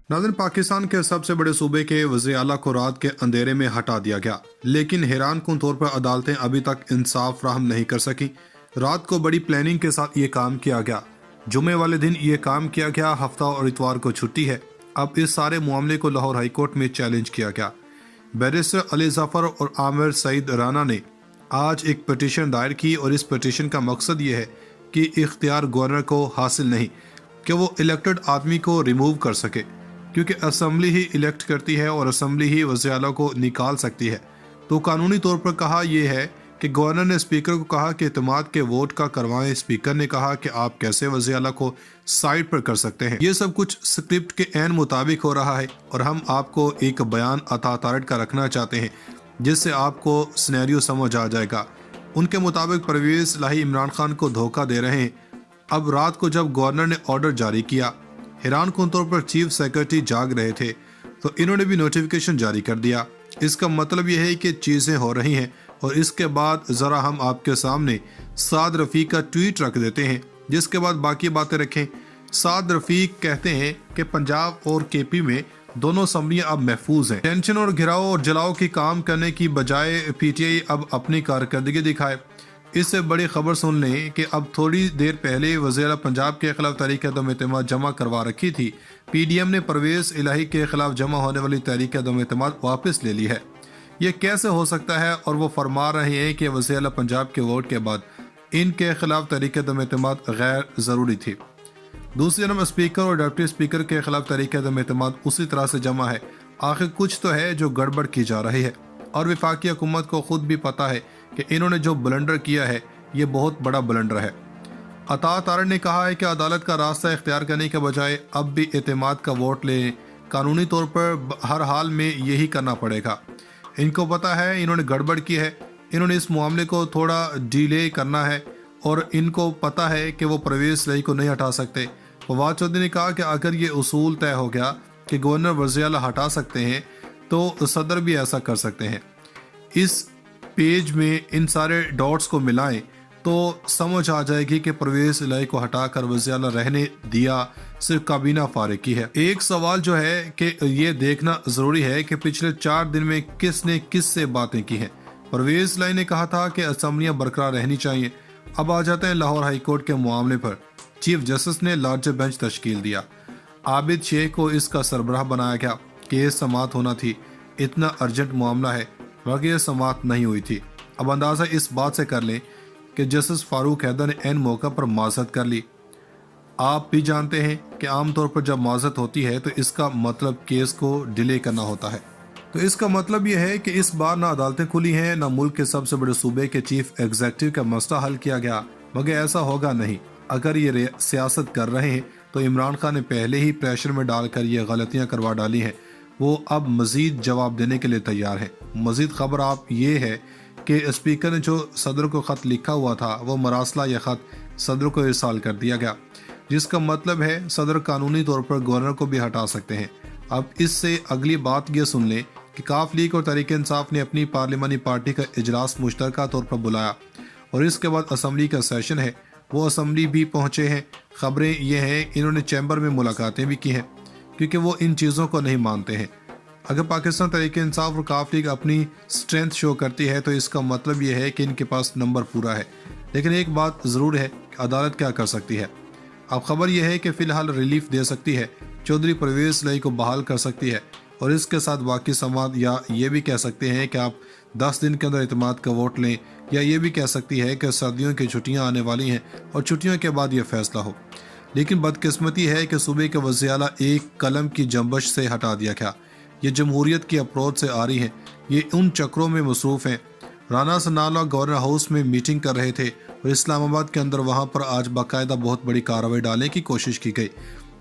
नाज़रीन, पाकिस्तान के सबसे बड़े सूबे के वज़ीर आला को रात के अंधेरे में हटा दिया गया, लेकिन हैरान कुन तौर पर अदालतें अभी तक इंसाफ फराहम नहीं कर सकी। रात को बड़ी प्लानिंग के साथ ये काम किया गया। जुमे वाले दिन ये काम किया गया, हफ्ता और इतवार को छुट्टी है। अब इस सारे मामले को लाहौर हाई कोर्ट में चैलेंज किया गया। बैरिस्टर अली जफर और आमिर सईद राना ने आज एक पटिशन दायर की और इस पटिशन का मकसद ये है कि इख्तियार गवर्नर को हासिल नहीं कि वो इलेक्टेड आदमी को रिमूव कर सके, क्योंकि असम्बली ही इलेक्ट करती है और असम्बली ही वज़ीर आला को निकाल सकती है। तो कानूनी तौर पर कहा यह है कि गवर्नर ने स्पीकर को कहा कि इत्तेमाद के वोट का करवाएं। स्पीकर ने कहा कि आप कैसे वज़ीर आला को साइड पर कर सकते हैं। ये सब कुछ स्क्रिप्ट के ऐन मुताबिक हो रहा है और हम आपको एक बयान अता तारड़ का रखना चाहते हैं जिससे आपको सिनेरियो समझ आ जाएगा। उनके मुताबिक परवेज़ इलाही इमरान खान को धोखा दे रहे हैं। अब रात को जब गवर्नर ने ऑर्डर जारी किया, हैरान कुन तौर पर चीफ सेक्रेटरी जाग रहे थे तो इन्होंने भी नोटिफिकेशन जारी कर दिया। इसका मतलब यह है कि चीज़ें हो रही हैं। और इसके बाद ज़रा हम आपके सामने साद रफ़ीक का ट्वीट रख देते हैं, जिसके बाद बाकी बातें रखें। साद रफ़ीक कहते हैं कि पंजाब और केपी में दोनों असम्बलियाँ अब महफूज हैं। टेंशन और घिराव और जलाओ की काम करने की बजाय पीटीआई अब अपनी कारकर्दगी दिखाए। इससे बड़ी खबर सुन लें कि अब थोड़ी देर पहले वज़ीर पंजाब के खिलाफ तहरीक अदम एतमाद जमा करवा रखी थी। पीडीएम ने परवेज़ इलाही के खिलाफ जमा होने वाली तहरीक अदम एतमाद वापस ले ली है। ये कैसे हो सकता है? और वो फरमा रहे हैं कि वज़ीर पंजाब के वोट के बाद इनके खिलाफ तहरीक अदम एतमाद गैर ज़रूरी थी। दूसरी तरफ स्पीकर और डिप्टी स्पीकर के खिलाफ तहरीक अदम एतमाद उसी तरह से जमा है। आखिर कुछ तो है जो गड़बड़ की जा रही है और वफाकी हुकूमत को खुद भी पता है कि इन्होंने जो ब्लंडर किया है ये बहुत बड़ा ब्लंडर है। अता तारड़ ने कहा है कि अदालत का रास्ता इख्तियार करने के बजाय अब भी एतमाद का वोट लें। कानूनी तौर पर हर हाल में यही करना पड़ेगा। इनको पता है इन्होंने गड़बड़ की है, इन्होंने इस मामले को थोड़ा डिले करना है और इनको पता है कि वो परवेज़ इलाही को नहीं हटा सकते। फवाद चौधरी ने कहा कि अगर ये उसूल तय हो गया कि गवर्नर वज़ीर आला हटा सकते हैं तो सदर भी ऐसा कर सकते हैं। इस पेज में इन सारे डॉट्स को मिलाएं तो समझ आ जाएगी कि परवेज़ इलाही को हटाकर वज़ीर आला रहने दिया सिर्फ काबीना फारिग की है। एक सवाल जो है कि ये देखना ज़रूरी है कि पिछले 4 दिन में किसने किससे बातें की हैं। परवेज़ इलाही ने कहा था कि असम्बलियाँ बरकरार रहनी चाहिए। अब आ जाते हैं लाहौर हाई कोर्ट के मामले पर। चीफ जस्टिस ने लार्जर बेंच तश्कील दिया। आबिद शेख को इसका सरबराह बनाया गया। केस समाअत होना थी, इतना अर्जेंट मामला है, मगर यह समाअत नहीं हुई थी। अब अंदाज़ा इस बात से कर लें कि जस्टिस फारूक हैदर ने एन मौका पर माज़रत कर ली। आप भी जानते हैं कि आमतौर पर जब माज़रत होती है तो इसका मतलब केस को डिले करना होता है। तो इसका मतलब यह है कि इस बार ना अदालतें खुली हैं, ना मुल्क के सबसे बड़े सूबे के चीफ एग्जीक्यूटिव का मसला हल किया गया। मगर ऐसा होगा नहीं। अगर ये सियासत कर रहे हैं तो इमरान खान ने पहले ही प्रेशर में डालकर ये गलतियाँ करवा डाली हैं। वो अब मज़ीद जवाब देने के लिए तैयार हैं। मज़ीद खबर आप ये है कि स्पीकर ने जो सदर को ख़त लिखा हुआ था वो मरासला या ख़त सदर को इरसाल कर दिया गया, जिसका मतलब है सदर कानूनी तौर पर गवर्नर को भी हटा सकते हैं। अब इससे अगली बात ये सुन लें कि काफ लीग और तहरीक इंसाफ ने अपनी पार्लिमानी पार्टी का इजलास मुश्तरका तौर पर बुलाया और इसके बाद असम्बली का सेशन है, वो असम्बली भी पहुँचे हैं। ख़बरें ये हैं इन्होंने चैम्बर में मुलाकातें भी की हैं क्योंकि वो इन चीज़ों को नहीं मानते हैं। अगर पाकिस्तान तहरीक इंसाफ और काफ लीग अपनी स्ट्रेंथ शो करती है तो इसका मतलब ये है कि इनके पास नंबर पूरा है। लेकिन एक बात ज़रूर है कि अदालत क्या कर सकती है। अब खबर यह है कि फ़िलहाल रिलीफ दे सकती है, चौधरी परवेज़ इलाही को बहाल कर सकती है और इसके साथ बाकी समात, या ये भी कह सकते हैं कि आप 10 दिन के अंदर इत्तेमाद का वोट लें, या ये भी कह सकती है कि सर्दियों की छुट्टियां आने वाली हैं और छुट्टियों के बाद ये फैसला हो। लेकिन बदकिस्मती है कि सूबे के वज़ीर आला एक कलम की जंबश से हटा दिया गया। ये जमहूरियत की अप्रोच से आ रही हैं, ये उन चक्रों में मसरूफ़ हैं। राना सनाउल्लाह गवर्नर हाउस में मीटिंग कर रहे थे और इस्लामाबाद के अंदर वहाँ पर आज बाकायदा बहुत बड़ी कार्रवाई डालने की कोशिश की गई।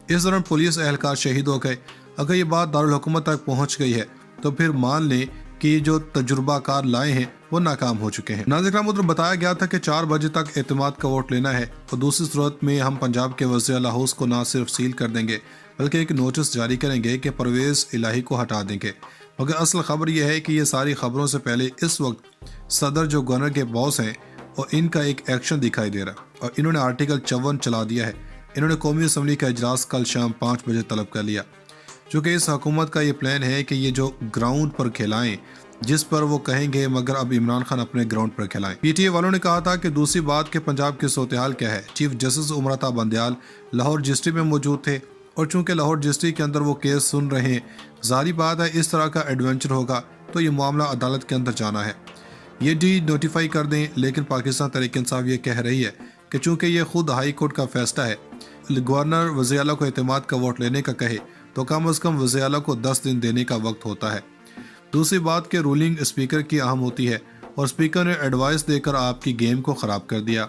इस दौरान पुलिस एहलकार शहीद हो गए। अगर ये बात दारुल हुकूमत तक पहुँच गई है तो फिर मान लें कि जो तजुर्बाकार लाए हैं वो नाकाम हो चुके हैं। नाज़रीन, उधर बताया गया था कि 4 बजे तक एतमाद का वोट लेना है और दूसरी सूरत में हम पंजाब के वज़ीर आला हाउस को ना सिर्फ सील कर देंगे बल्कि एक नोटिस जारी करेंगे कि परवेज़ इलाही को हटा देंगे। मगर असल खबर यह है कि ये सारी खबरों से पहले इस वक्त सदर जो गवर्नर के बॉस हैं और इनका एक एक्शन दिखाई दे रहा है और इन्होंने आर्टिकल 54 चला दिया है। इन्होंने कौमी असम्बली का इजलास कल शाम 5 बजे तलब कर लिया। चूँकि इस हुकूमत का ये प्लान है कि ये जो ग्राउंड पर खिलाएं जिस पर वो कहेंगे, मगर अब इमरान खान अपने ग्राउंड पर खिलाएं। पीटीआई वालों ने कहा था कि दूसरी बात कि पंजाब की सूरत-ए-हाल क्या है। Chief justice उमरता Bandial Lahore registry में मौजूद थे और चूँकि लाहौर रजिस्ट्री के अंदर वो केस सुन रहे हैं, ज़ाहिर बात है इस तरह का एडवेंचर होगा तो ये मामला अदालत के अंदर जाना है, ये डी नोटिफाई कर दें। लेकिन पाकिस्तान तहरीक इंसाफ ये कह रही है कि चूँकि ये खुद हाई कोर्ट का फैसला है, गवर्नर वज़ीर आला को एतमाद का वोट लेने का कहे तो कम अज़ कम वज़ीर आला को 10 दिन देने का वक्त होता है। दूसरी बात कि रूलिंग स्पीकर की अहम होती है और स्पीकर ने एडवाइस देकर आपकी गेम को ख़राब कर दिया।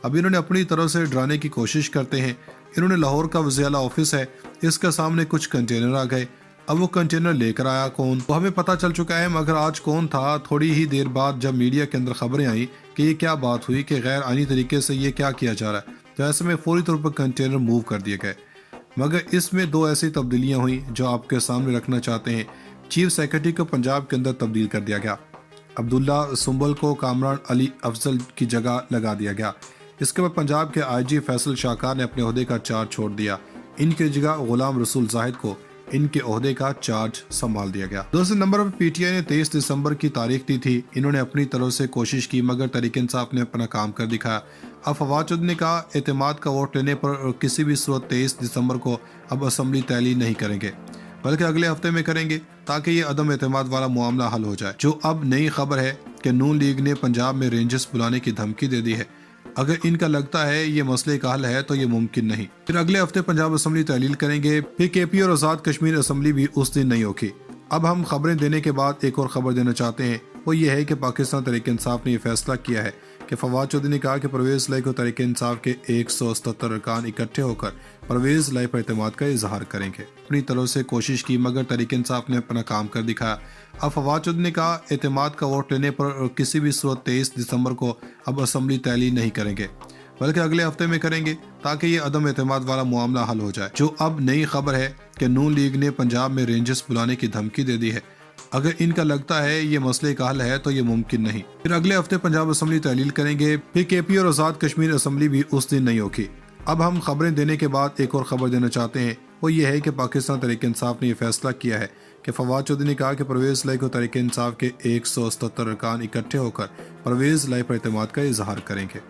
अब इन्होंने अपनी तरफ से डराने की कोशिश करते हैं। इन्होंने लाहौर का वज़ीर आला ऑफिस है, इसके सामने कुछ कंटेनर आ गए। अब वो कंटेनर लेकर आया कौन, वो हमें पता चल चुका है, मगर आज कौन था थोड़ी ही देर बाद जब मीडिया के अंदर खबरें आई कि ये क्या बात हुई कि गैर आईनी तरीके से ये क्या किया जा रहा है, तो ऐसे में फौरी तौर पर कंटेनर मूव कर दिए गए। मगर इसमें दो ऐसी तब्दीलियाँ हुई जो आपके सामने रखना चाहते हैं। चीफ सेक्रेटरी को पंजाब के अंदर तब्दील कर दिया गया, अब्दुल्ला सुंबल को कामरान अली अफजल की जगह लगा दिया गया। इसके बाद पंजाब के आईजी फैसल शाहकार ने अपने ओहदे का चार्ज छोड़ दिया। इनकी जगह गुलाम रसूल जाहिद को इनके ओहदे का चार्ज संभाल दिया गया। दूसरे नंबर पर पीटीआई ने 23 दिसंबर की तारीख दी थी। इन्होंने अपनी तरफ से कोशिश की मगर तहरीक इंसाफ ने अपना काम कर दिखाया। अब फवाद चौधरी ने कहा एतमाद का वोट लेने पर किसी भी सूरत 23 दिसंबर को अब असम्बली तैलील नहीं करेंगे, बल्कि अगले हफ्ते में करेंगे ताकि ये अदम एतमाद वाला मामला हल हो जाए। जो अब नई खबर है कि नून लीग ने पंजाब में रेंजर्स बुलाने की धमकी दे दी है। अगर इनका लगता है ये मसले का हल है तो ये मुमकिन नहीं। फिर अगले हफ्ते पंजाब असम्बली तहलील करेंगे, फिर केपी और आज़ाद कश्मीर असम्बली भी उस दिन नहीं होगी। अब हम खबरें देने के बाद एक और खबर देना चाहते हैं, वो ये है कि पाकिस्तान तहरीक इंसाफ ने यह फैसला किया है कि फवाद चौधरी ने कहा कि परवेज़ इलाही को तहरीक इंसाफ के 177 अरकान इकट्ठे होकर परवेज़ इलाही पर एतमाद का इजहार करेंगे। अपनी तरफ से कोशिश की मगर तहरीक इंसाफ ने अपना काम कर दिखाया। अब फवाद चौधरी ने कहा एतमाद का वोट लेने पर किसी भी सूरत 23 दिसंबर को अब असम्बली तैलील नहीं करेंगे, बल्कि अगले हफ्ते में करेंगे ताकि ये अदम एतमाद वाला मामला हल हो जाए। जो अब नई खबर है कि नून लीग ने पंजाब में रेंजर्स बुलाने की धमकी दे दी है। अगर इनका लगता है ये मसले का हल है तो ये मुमकिन नहीं। फिर अगले हफ्ते पंजाब असम्बली तहलील करेंगे, फिर केपी और आज़ाद कश्मीर असम्बली भी उस दिन नहीं होगी। अब हम खबरें देने के बाद एक और खबर देना चाहते हैं, वो ये है कि पाकिस्तान तहरीक इंसाफ ने यह फैसला किया है कि फवाद चौधरी ने कहा कि परवेज़ इलाही को तहरीक इंसाफ के 177 अरकान इकट्ठे होकर परवेज़ इलाही पर एतमाद का इजहार करेंगे।